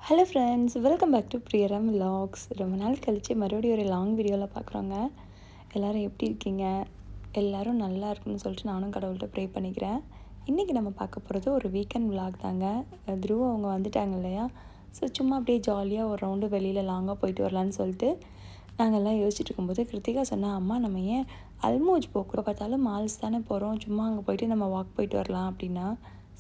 Hello friends, welcome back to Priyaram vlogs. ரொம்ப நாள் கழித்து மறுபடியும் ஒரு லாங் வீடியோவில் பார்க்குறோங்க. எல்லோரும் எப்படி இருக்கீங்க? எல்லோரும் நல்லா இருக்குன்னு சொல்லிட்டு நானும் கடவுள்கிட்ட ப்ரே பண்ணிக்கிறேன். இன்றைக்கி நம்ம பார்க்க போகிறது ஒரு வீக்கெண்ட் விலாக் தாங்க. துருவ அவங்க வந்துட்டாங்க இல்லையா, ஸோ சும்மா அப்படியே ஜாலியாக ஒரு ரவுண்டு வெளியில் லாங்காக போயிட்டு வரலான்னு சொல்லிட்டு நாங்கள்லாம் யோசிச்சுட்டு இருக்கும்போது கிருத்திகா சொன்னால், அம்மா நம்ம ஏன் அல்மோஜ் போக்குற பார்த்தாலும் மால்ஸ் தானே போகிறோம், சும்மா அங்கே போயிட்டு நம்ம வாக் போயிட்டு வரலாம் அப்படின்னா,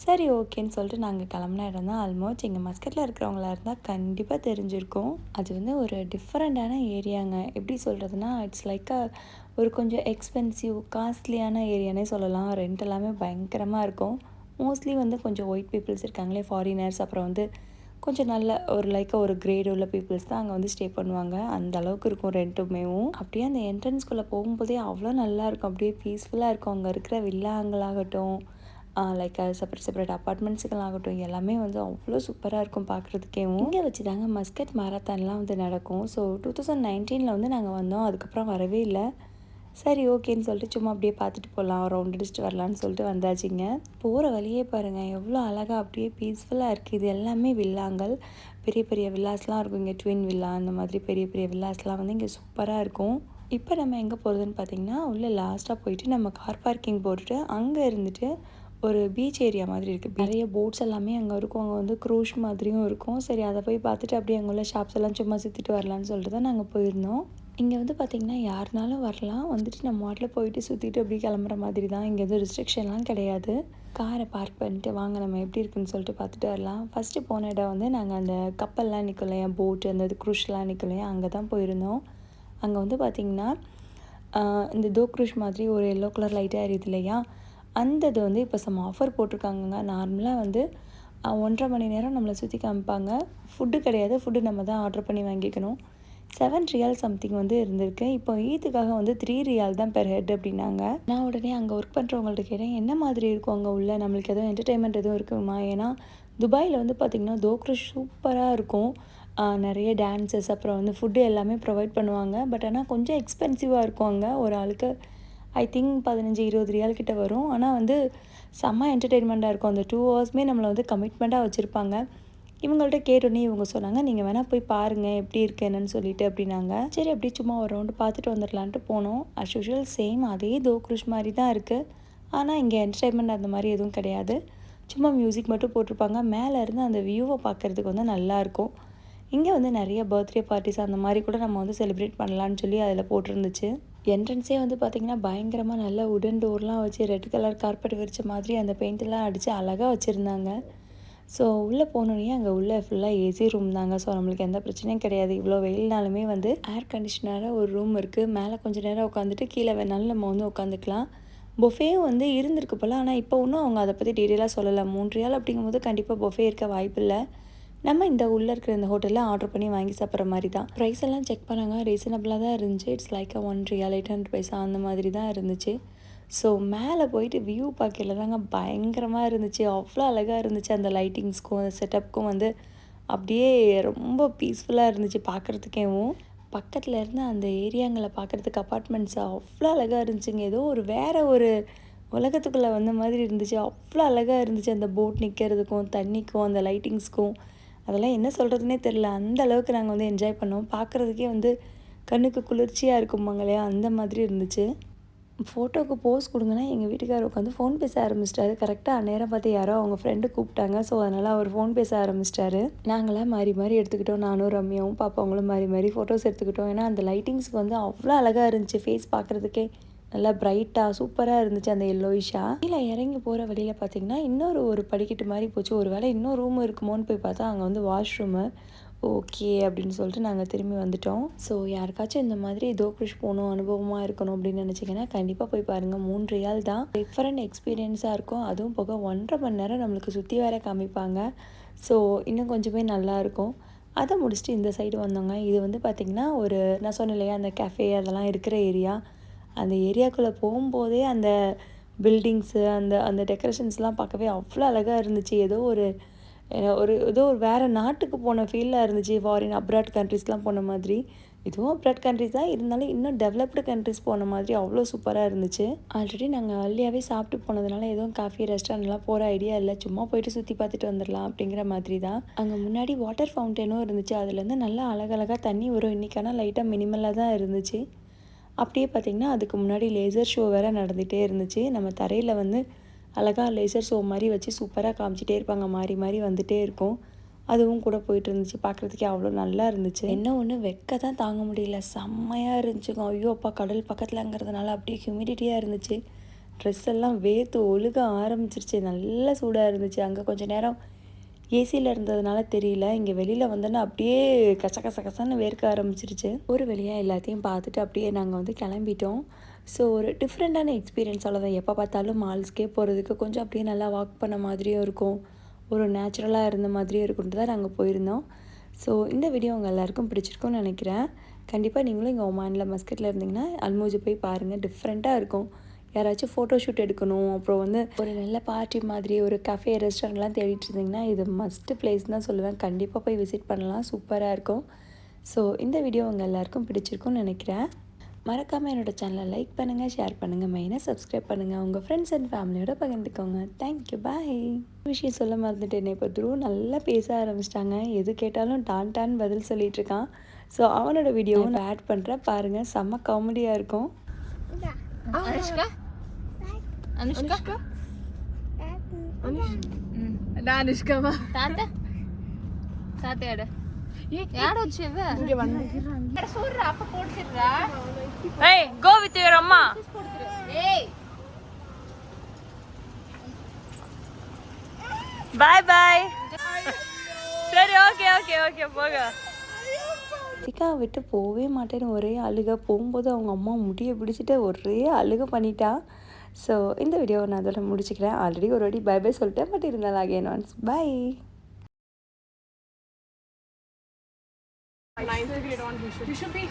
சரி ஓகேன்னு சொல்லிட்டு நாங்கள் கிளம்புன இடம் தான் ஆல்மோஸ்ட். இங்கே மஸ்கட்டில் இருக்கிறவங்களா இருந்தால் கண்டிப்பாக தெரிஞ்சிருக்கும். அது வந்து ஒரு டிஃப்ரெண்ட்டான ஏரியாங்க. எப்படி சொல்கிறதுனா, இட்ஸ் லைக் ஒரு கொஞ்சம் எக்ஸ்பென்சிவ் காஸ்ட்லியான ஏரியானே சொல்லலாம். ரெண்ட் எல்லாமே பயங்கரமாக இருக்கும். மோஸ்ட்லி வந்து கொஞ்சம் ஒயிட் பீப்புள்ஸ் இருக்காங்களே, ஃபாரினர்ஸ், அப்புறம் வந்து கொஞ்சம் நல்ல ஒரு ஒரு கிரேட் உள்ள பீப்புள்ஸ் தான் அங்கே வந்து ஸ்டே பண்ணுவாங்க. அந்த அளவுக்கு இருக்கும் ரெண்ட்டுமேவும். அப்படியே அந்த என்ட்ரன்ஸ்குள்ளே போகும்போதே அவ்வளோ நல்லாயிருக்கும். அப்படியே பீஸ்ஃபுல்லாக இருக்கும். அங்கே இருக்கிற வில்லாங்களாகட்டும், செப்பரேட் செப்பரேட் அப்பார்ட்மெண்ட்ஸுகளாகட்டும், எல்லாமே வந்து அவ்வளோ சூப்பராக இருக்கும் பார்க்குறதுக்கேவும். இங்கே வச்சு தாங்க மஸ்கட் மாரத்தான்லாம் வந்து நடக்கும். ஸோ 2019 வந்து நாங்கள் வந்தோம். அதுக்கப்புறம் வரவே இல்லை. சரி ஓகேன்னு சொல்லிட்டு சும்மா அப்படியே பார்த்துட்டு போகலாம், ரவுண்ட் அடிச்சுட்டு வரலான்னு சொல்லிட்டு வந்தாச்சுங்க. போகிற வழியே பாருங்கள் எவ்வளோ அழகாக அப்படியே பீஸ்ஃபுல்லாக இருக்குது. இது எல்லாமே வில்லாங்கள், பெரிய பெரிய வில்லாஸ்லாம் இருக்கும். இங்கே ட்வின் வில்லா அந்த மாதிரி பெரிய பெரிய வில்லாஸ்லாம் வந்து இங்கே சூப்பராக இருக்கும். இப்போ நம்ம எங்கே போகிறதுன்னு பார்த்தீங்கன்னா, உள்ளே லாஸ்ட்டாக போயிட்டு நம்ம கார் பார்க்கிங் போட்டுட்டு அங்கே இருந்துட்டு ஒரு பீச் ஏரியா மாதிரி இருக்குது. நிறைய போட்ஸ் எல்லாமே அங்கே இருக்கும். அங்கே வந்து க்ரூஸ் மாதிரியும் இருக்கும். சரி அதை போய் பார்த்துட்டு அப்படியே அங்கே உள்ள ஷாப்ஸ் எல்லாம் சும்மா சுற்றிட்டு வரலான்னு சொல்லிட்டு தான் நாங்கள் போயிருந்தோம். இங்கே வந்து பார்த்திங்கன்னா யாருனாலும் வரலாம், வந்துட்டு நம்ம வாட்டில் போயிட்டு சுற்றிட்டு அப்படியே கிளம்புற மாதிரி தான். இங்கே எதுவும் ரெஸ்ட்ரிக்ஷன்லாம் கிடையாது. காரை பார்க் பண்ணிட்டு வாங்க நம்ம எப்படி இருக்குன்னு சொல்லிட்டு பார்த்துட்டு வரலாம். ஃபஸ்ட்டு போன இடம் வந்து நாங்கள் அந்த கப்பல்லாம் நிற்கும் இல்லையா, போட்டு அந்த க்ரூஸ்லாம் நிற்கும் இல்லையா, அங்கே தான் போயிருந்தோம். அங்கே வந்து பார்த்திங்கன்னா இந்த தோ க்ரூஷ் மாதிரி ஒரு எல்லோ கலர் லைட்டாக எரியுது இல்லையா, அந்த இது வந்து இப்போ ஆஃபர் போட்டிருக்காங்கங்க. நார்மலாக வந்து 1.5 மணி நேரம் நம்மளை சுற்றி காமிப்பாங்க. ஃபுட்டு கிடையாது, ஃபுட்டு நம்ம தான் ஆர்டர் பண்ணி வாங்கிக்கணும். 7 ரியால் சம்திங் வந்து இருந்திருக்கு. இப்போ ஈத்துக்காக வந்து 3 ரியால் தான் பெர் ஹெட் அப்படின்னாங்க. நான் உடனே அங்கே ஒர்க் பண்ணுறவங்கள்ட்ட கேட்டேன், என்ன மாதிரி இருக்கும் அங்கே உள்ள, நம்மளுக்கு எதுவும் என்டர்டெயின்மெண்ட் எதுவும் இருக்குமா? ஏன்னா துபாயில் வந்து பார்த்திங்கன்னா தோக்ரஷ் சூப்பராக இருக்கும். நிறைய டான்ஸஸ், அப்புறம் வந்து ஃபுட்டு எல்லாமே ப்ரொவைட் பண்ணுவாங்க. பட் ஆனால் கொஞ்சம் எக்ஸ்பென்சிவாக இருக்கும். அங்கே ஒரு ஆளுக்கு ஐ திங்க் 15-20 ரியால் கிட்ட வரும். ஆனால் வந்து செம்ம என்டர்டெயின்மெண்ட்டாக இருக்கும். அந்த 2 ஹவர்ஸுமே நம்மளை வந்து கமிட்மெண்ட்டாக வச்சுருப்பாங்க. இவங்கள்ட்ட கேட்டோன்னே இவங்க சொன்னாங்க, நீங்கள் வேணால் போய் பாருங்கள் எப்படி இருக்கு என்னன்னு சொல்லிட்டு அப்படின்னாங்க. சரி அப்படியே சும்மா ஒரு ரவுண்டு பார்த்துட்டு வந்துடலான்ட்டு போனோம். அஸ் யூஷுவல் சேம் அதே தோக்ரூஷ் மாதிரி தான் இருக்குது. ஆனால் இங்கே என்டர்டெயின்மெண்ட் அந்த மாதிரி எதுவும் கிடையாது. சும்மா மியூசிக் மட்டும் போட்டிருப்பாங்க. மேலே இருந்து அந்த வியூவை பார்க்குறதுக்கு வந்து நல்லாயிருக்கும். இங்கே வந்து நிறைய பர்த்டே பார்ட்டிஸ் அந்த மாதிரி கூட நம்ம வந்து செலிப்ரேட் பண்ணலான்னு சொல்லி அதில் போட்டிருந்துச்சு. என்ட்ரன்ஸே வந்து பார்த்திங்கன்னா பயங்கரமாக நல்ல உடன் டோர்லாம் வச்சு ரெட் கலர் கார்பெட் விரிச்ச மாதிரி அந்த பெயிண்டெல்லாம் அடித்து அழகாக வச்சுருந்தாங்க. ஸோ உள்ளே போனோடனே அங்கே உள்ளே ஃபுல்லாக ஏசி ரூம் தாங்க. ஸோ நம்மளுக்கு எந்த பிரச்சனையும் கிடையாது. இவ்வளோ வெயில்னாலுமே வந்து ஏர் கண்டிஷனராக ஒரு ரூம் இருக்குது. மேலே கொஞ்சம் நேரம் உட்காந்துட்டு கீழே வேணாலும் நம்ம வந்து உட்காந்துக்கலாம். பொஃபேயும் வந்து இருந்திருக்கு போல். ஆனால் இப்போ ஒன்றும் அவங்க அதை பற்றி டீட்டெயிலாக சொல்லலை. 3 ரியால் அப்படிங்கும்போது கண்டிப்பாக பொஃபே இருக்க வாய்ப்பு இல்லை. நம்ம இந்த உள்ளே இருக்கிற இந்த ஹோட்டலில் ஆர்டர் பண்ணி வாங்கி சாப்பிட்ற மாதிரி தான். ப்ரைஸ் எல்லாம் செக் பண்ணாங்க, ரீசனபிளாக தான் இருந்துச்சு. இட்ஸ் லைக் 1 ரியால் 800 பைசா அந்த மாதிரி தான் இருந்துச்சு. ஸோ மேலே போயிட்டு வியூ பார்க்கல தாங்க பயங்கரமாக இருந்துச்சு. அவ்வளோ அழகாக இருந்துச்சு. அந்த லைட்டிங்ஸ்க்கும் அந்த செட்டப்புக்கும் வந்து அப்படியே ரொம்ப பீஸ்ஃபுல்லாக இருந்துச்சு பார்க்குறதுக்கேவும். பக்கத்தில் இருந்து அந்த ஏரியாங்களை பார்க்குறதுக்கு அப்பார்ட்மெண்ட்ஸ் அவ்வளோ அழகாக இருந்துச்சுங்க. ஏதோ ஒரு வேறு ஒரு உலகத்துக்குள்ளே வந்த மாதிரி இருந்துச்சு. அவ்வளோ அழகாக இருந்துச்சு. அந்த போட் நிற்கிறதுக்கும் தண்ணிக்கும் அந்த லைட்டிங்ஸ்க்கும் அதெல்லாம் என்ன சொல்கிறதுனே தெரில. அந்த அளவுக்கு நாங்கள் வந்து என்ஜாய் பண்ணோம். பார்க்குறதுக்கே வந்து கண்ணுக்கு குளிர்ச்சியாக இருக்குமாங்க இல்லையா, அந்த மாதிரி இருந்துச்சு. ஃபோட்டோவுக்கு போஸ் கொடுங்கன்னா எங்கள் வீட்டுக்காரர் உட்காந்து ஃபோன் பேச ஆரம்பிச்சிட்டாரு. கரெக்டாக அந்நேரம் பார்த்து யாரோ அவங்க ஃப்ரெண்டு கூப்பிட்டாங்க. ஸோ அதனால் அவர் ஃபோன் பேச ஆரம்பிச்சிட்டாரு. நாங்களாம் மாறி மாறி எடுத்துக்கிட்டோம். நானும் ரம்யாவும் பாப்பாவங்களும் மாறி மாறி ஃபோட்டோஸ் எடுத்துக்கிட்டோம். ஏன்னா அந்த லைட்டிங்ஸ்க்கு வந்து அவ்வளோ அழகாக இருந்துச்சு. ஃபேஸ் பார்க்குறதுக்கே நல்லா ப்ரைட்டாக சூப்பராக இருந்துச்சு. அந்த எல்லோயிஷாக கீழே இறங்கி போகிற வழியில் பார்த்திங்கன்னா ஒரு படிக்கட்டு மாதிரி போச்சு. ஒரு வேளை இன்னொரு ரூம் இருக்குமோன்னு போய் பார்த்தா அங்கே வந்து வாஷ்ரூமு. ஓகே அப்படின்னு சொல்லிட்டு நாங்கள் திரும்பி வந்துட்டோம். ஸோ யாருக்காச்சும் இந்த மாதிரி தோக்ரஷ் போகணும், அனுபவமாக இருக்கணும் அப்படின்னு நினச்சிங்கன்னா கண்டிப்பாக போய் பாருங்கள். 3 ரியால் தான். டிஃப்ரெண்ட் எக்ஸ்பீரியன்ஸாக இருக்கும். அதுவும் போக 1.5 மணி நேரம் நம்மளுக்கு சுற்றி வேற காமிப்பாங்க. ஸோ இன்னும் கொஞ்சமே நல்லாயிருக்கும். அதை முடிச்சுட்டு இந்த சைடு வந்தோங்க. இது வந்து பார்த்திங்கன்னா நான் சொன்னேன் இல்லையா, அந்த கேஃபே அதெல்லாம் இருக்கிற ஏரியா. அந்த ஏரியாக்குள்ளே போகும்போதே அந்த பில்டிங்ஸு அந்த அந்த டெக்கரேஷன்ஸ்லாம் பார்க்கவே அவ்வளோ அழகாக இருந்துச்சு. ஏதோ ஒரு வேறு நாட்டுக்கு போன ஃபீலாக இருந்துச்சு. ஃபாரின் அப்ராட் கண்ட்ரீஸ்லாம் போன மாதிரி. இதுவும் அப்ராட் கண்ட்ரிஸ் தான், இருந்தாலும் இன்னும் டெவலப்டு கண்ட்ரிஸ் போன மாதிரி அவ்வளோ சூப்பராக இருந்துச்சு. ஆல்ரெடி நாங்கள் அர்லியாகவே சாப்பிட்டு போனதுனால எதுவும் காஃபி ரெஸ்டாரண்ட்லாம் போகிற ஐடியா இல்லை, சும்மா போயிட்டு சுற்றி பார்த்துட்டு வந்துடலாம் அப்படிங்கிற மாதிரி தான். அங்கே முன்னாடி வாட்டர் ஃபவுண்டனும் இருந்துச்சு, அதுலேருந்து நல்லா அழகழகாக தண்ணி வரும். இன்றைக்கான லைட்டாக மினிமலாக தான் இருந்துச்சு. அப்படியே பார்த்திங்கன்னா அதுக்கு முன்னாடி லேசர் ஷோ வேறு நடந்துகிட்டே இருந்துச்சு. நம்ம தரையில் வந்து அழகாக லேசர் ஷோ மாதிரி வச்சு சூப்பராக காமிச்சிட்டே இருப்பாங்க, மாறி மாறி வந்துகிட்டே இருக்கும். அதுவும் கூட போயிட்டு இருந்துச்சு, பார்க்குறதுக்கே அவ்வளோ நல்லா இருந்துச்சு. என்ன ஒன்று வெக்க தான் தாங்க முடியல, செம்மையாக இருந்துச்சுங்க. ஐயோ அப்பா, கடல் பக்கத்துலங்கிறதுனால அப்படியே ஹியூமிடிட்டியாக இருந்துச்சு. ட்ரெஸ் எல்லாம் வேர்த்து ஒழுக ஆரம்பிச்சிருச்சு, நல்லா சூடாக இருந்துச்சு. அங்கே கொஞ்சம் நேரம் ஏசியில் இருந்ததுனால தெரியல, இங்கே வெளியில் வந்தோன்னா அப்படியே கச கச கசன்னு வேர்க்க ஆரம்பிச்சிருச்சு. ஒரு வழியாக எல்லாத்தையும் பார்த்துட்டு அப்படியே நாங்கள் வந்து கிளம்பிட்டோம். ஸோ ஒரு டிஃப்ரெண்ட்டான எக்ஸ்பீரியன்ஸ் அவ்வளோதான். எப்போ பார்த்தாலும் மால்ஸ்க்கே போகிறதுக்கு கொஞ்சம் அப்படியே நல்லா வாக் பண்ண மாதிரியும் இருக்கும், ஒரு நேச்சுரலாக இருந்த மாதிரியும் இருக்குன்ட்டு தான் நாங்கள் போயிருந்தோம். ஸோ இந்த வீடியோ உங்கள் எல்லாேருக்கும் பிடிச்சிருக்கும்னு நினைக்கிறேன். கண்டிப்பாக நீங்களும் இங்கே ஒமானில் மஸ்கட்டில் இருந்தீங்கன்னா அல்மூஜ் போய் பாருங்கள், டிஃப்ரெண்ட்டாக இருக்கும். யாராச்சும் ஃபோட்டோ ஷூட் எடுக்கணும், அப்புறம் வந்து ஒரு நல்ல பார்ட்டி மாதிரி ஒரு கஃபே ரெஸ்டாரண்ட்லாம் தேடிட்டு இருந்தீங்கன்னா இது மஸ்ட்டு பிளேஸ் தான் சொல்லுவேன். கண்டிப்பாக போய் விசிட் பண்ணலாம், சூப்பராக இருக்கும். ஸோ இந்த வீடியோ உங்கள் எல்லாேருக்கும் பிடிச்சிருக்கும்னு நினைக்கிறேன். மறக்காமல் என்னோடய சேனலை லைக் பண்ணுங்கள், ஷேர் பண்ணுங்கள், மெயினாக சப்ஸ்கிரைப் பண்ணுங்கள், உங்கள் ஃப்ரெண்ட்ஸ் அண்ட் ஃபேமிலியோட பகிர்ந்துக்கோங்க. தேங்க்யூ, பாய். விஷயம் சொல்ல மறந்துட்டேன், இப்போ த்ரூ நல்லா பேச ஆரம்பிச்சிட்டாங்க, எது கேட்டாலும் டான் பதில் சொல்லிகிட்டு இருக்கான். ஸோ அவனோட வீடியோவும் நான் ஆட் பண்ணுறேன், பாருங்கள், செம்ம காமெடியாக இருக்கும். Anushka? Anushka? Anushka va. Tata? Tata yada. Yada vacheva. Inge vandu. Ada soorra appa podutirra. Hey, go with your amma. Hey. Bye bye. சரி, ஓகே போங்க. சிக்காவை விட்டு போகவே மாட்டேன்னு ஒரே அழுக. போகும்போது அவங்க அம்மா முடியை பிடிச்சிட்டு ஒரே அழுக பண்ணிட்டா. ஸோ இந்த வீடியோவை நான் அதோட முடிச்சுக்கிறேன். ஆல்ரெடி ஒரு வாட்டி பை சொல்லிட்டேன், பட் இருந்தாலும் again once bye. 9th grade on you should be